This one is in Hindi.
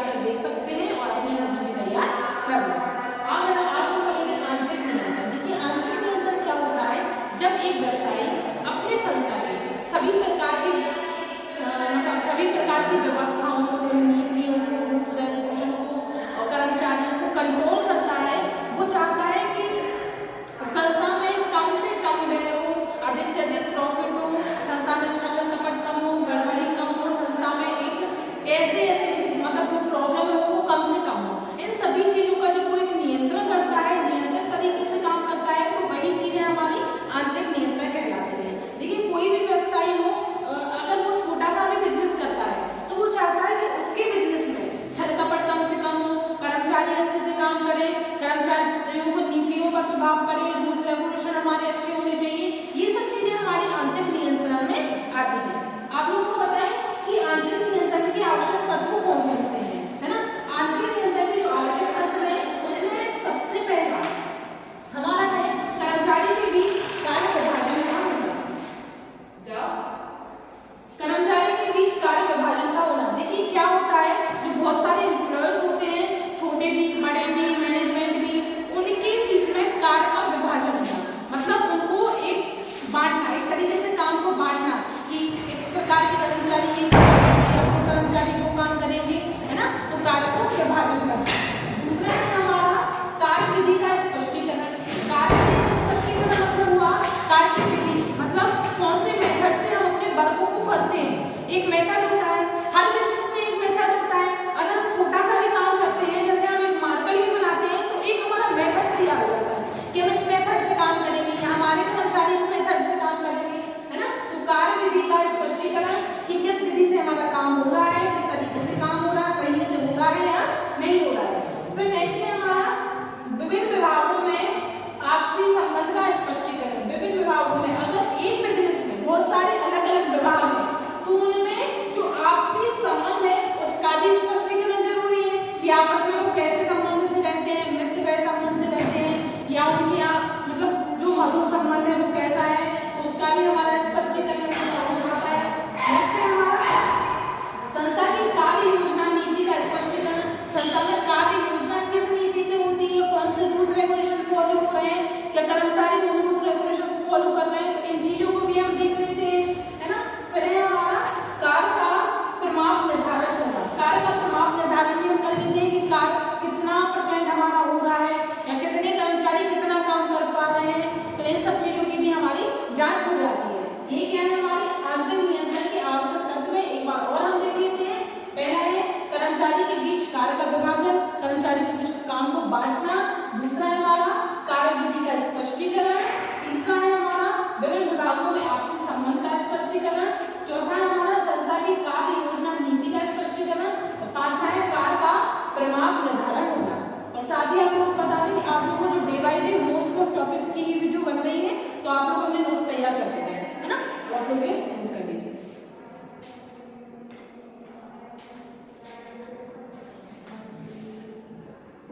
जाकर देख सकते हैं और अपने नोट्स भी तैयार कर लें। आज हम पढ़ेंगे आंतरिक नियंत्रण। देखिए आंतरिक नियंत्रण क्या होता है, जब एक व्यवसायी अपने संस्था में सभी प्रकार की व्यवस्थाओं को, नीतियों को, रूल्स रेगुलेशन को और कर्मचारियों को कंट्रोल करता है। वो चाहता है कि संस्था में कम से कम व्यय हो, अधिक से अधिक प्रॉफिट हो, संस्था में छल कपट कम हो, गड़बड़ी कम हो, संस्था में एक ऐसे मतलब जो प्रॉब्लम है वो कम से कम हो। इन सभी चीजों का जब वो एक नियंत्रण करता है, नियंत्रित तरीके से काम करता है, तो वही चीजें हमारी आंतरिक नियंत्रण कहलाती है। देखिए कोई भी व्यवसायी हो, अगर वो छोटा सा भी बिजनेस करता है तो वो चाहता है कि उसके बिजनेस में छल कपट कम से कम हो, कर्मचारी अच्छे से काम करें, कर्मचारियों को नीतियों पर प्रभाव पड़े, रूल्स रेगुलेशन हमारे अच्छे होने चाहिए। ये सब चीजें हमारी आंतरिक नियंत्रण में आती है। आप लोगों को बताएं कि आंतरिक नियंत्रण के आवश्यक तत्व कौन कौन से हैं, है ना। आंतरिक नियंत्रण के जो आवश्यक तत्व है उसमें सबसे पहला हमारा है कर्मचारी के बीच कार्य विभाजन का होना। कर्मचारी के बीच कार्य विभाजन का होना। देखिए क्या होता है, जो बहुत सारे एम्प्लॉयर्स होते हैं, छोटे भी बड़े भी मैनेजमेंट भी, उनके बीच में कार्य का विभाजन होना, मतलब उनको एक बांटना, एक तरीके से काम को बांटना कि इस प्रकार के कर्मचारी ये कर्मचारी वो काम करेंगे, है ना। तो कार्य को विभाजन करना। दूसरा है हमारा कार्य विधि का स्पष्टीकरण। कार्य विधि का स्पष्टीकरण मतलब हुआ कार्य की विधि, मतलब कौन से मेथड से हम अपने वर्कों को करते हैं। एक मेथड होता है, हर बिजनेस में एक मेथड होता है। अगर हम छोटा सा भी काम करते हैं, जैसे हम एक मार्कर ही बनाते हैं, तो एक हमारा मेथड तैयार हो जाता है कि हम इस मेथड से काम करेंगे या हमारे कर्मचारी इस मेथड से काम करेंगे, है ना। तो कार्य विधि का स्पष्टीकरण कि किस विधि से हमारा काम हो रहा है, किस तरीके से काम हो रहा है, सही से हो रहा है या नहीं हो रहा है। फिर नेक्स्ट है हमारा विभिन्न विभागों में आपसी संबंध का स्पष्टीकरण। विभिन्न विभागों में अगर एक बिजनेस में बहुत सारे अलग अलग विभाग हैं, तो उनमें जो आपसी संबंध है उसका भी स्पष्टीकरण जरूरी है कि आपस में वो कैसे संबंध से रहते हैं, मित्र वैर संबंध से रहते हैं या उनके यहाँ मतलब जो मधुर संबंध है वो कैसा है, तो उसका भी हमारा स्पष्टीकरण होता है। नेक्स्ट है हमारा संस्था की कार्य योजना नीति का स्पष्टीकरण। संस्था में कार्य योजना किस नीति से होती है, कौन से रूल्स रेगुलेशन फॉलो हो रहे हैं, क्या कर्मचारी उन रूल्स रेगुलेशन को फॉलो कर रहे हैं, तो इन चीजों को भी हम देख लेते हैं, है ना। फिर है हमारा कार्य का प्रमाप निर्धारण होना। कार्य का प्रमाप निर्धारण भी हम कर लेते हैं कि कार्य कितना % हमारा हो रहा है या कितने कर्मचारी कितना काम कर पा रहे हैं, तो इन सब चीजों की भी हमारी जांच हो जाती है। ये क्या है हमारे आंतरिक नियंत्रण के आवश्यक तत्व में एक बार और हम देख लेते हैं। पहला है कर्मचारी के बीच कार्य का विभाजन, कर्मचारी के बीच काम को बांटना। दूसरा है हमारा कार्य विधि का स्पष्टीकरण। तीसरा है हमारा विभिन्न विभागों में आपसी संबंध का स्पष्टीकरण। चौथा है हमारा संस्था की कार्य योजना नीति का स्पष्टीकरण। और पांचवा है कार्य का प्रमाप निर्धारण होना। और साथ ही आप लोग बता दें कि आप लोगों को जो day by day most of topics की वीडियो बन रही है, तो आप लोग अपने नोट्स तैयार करते जाए, है ना। आप लोग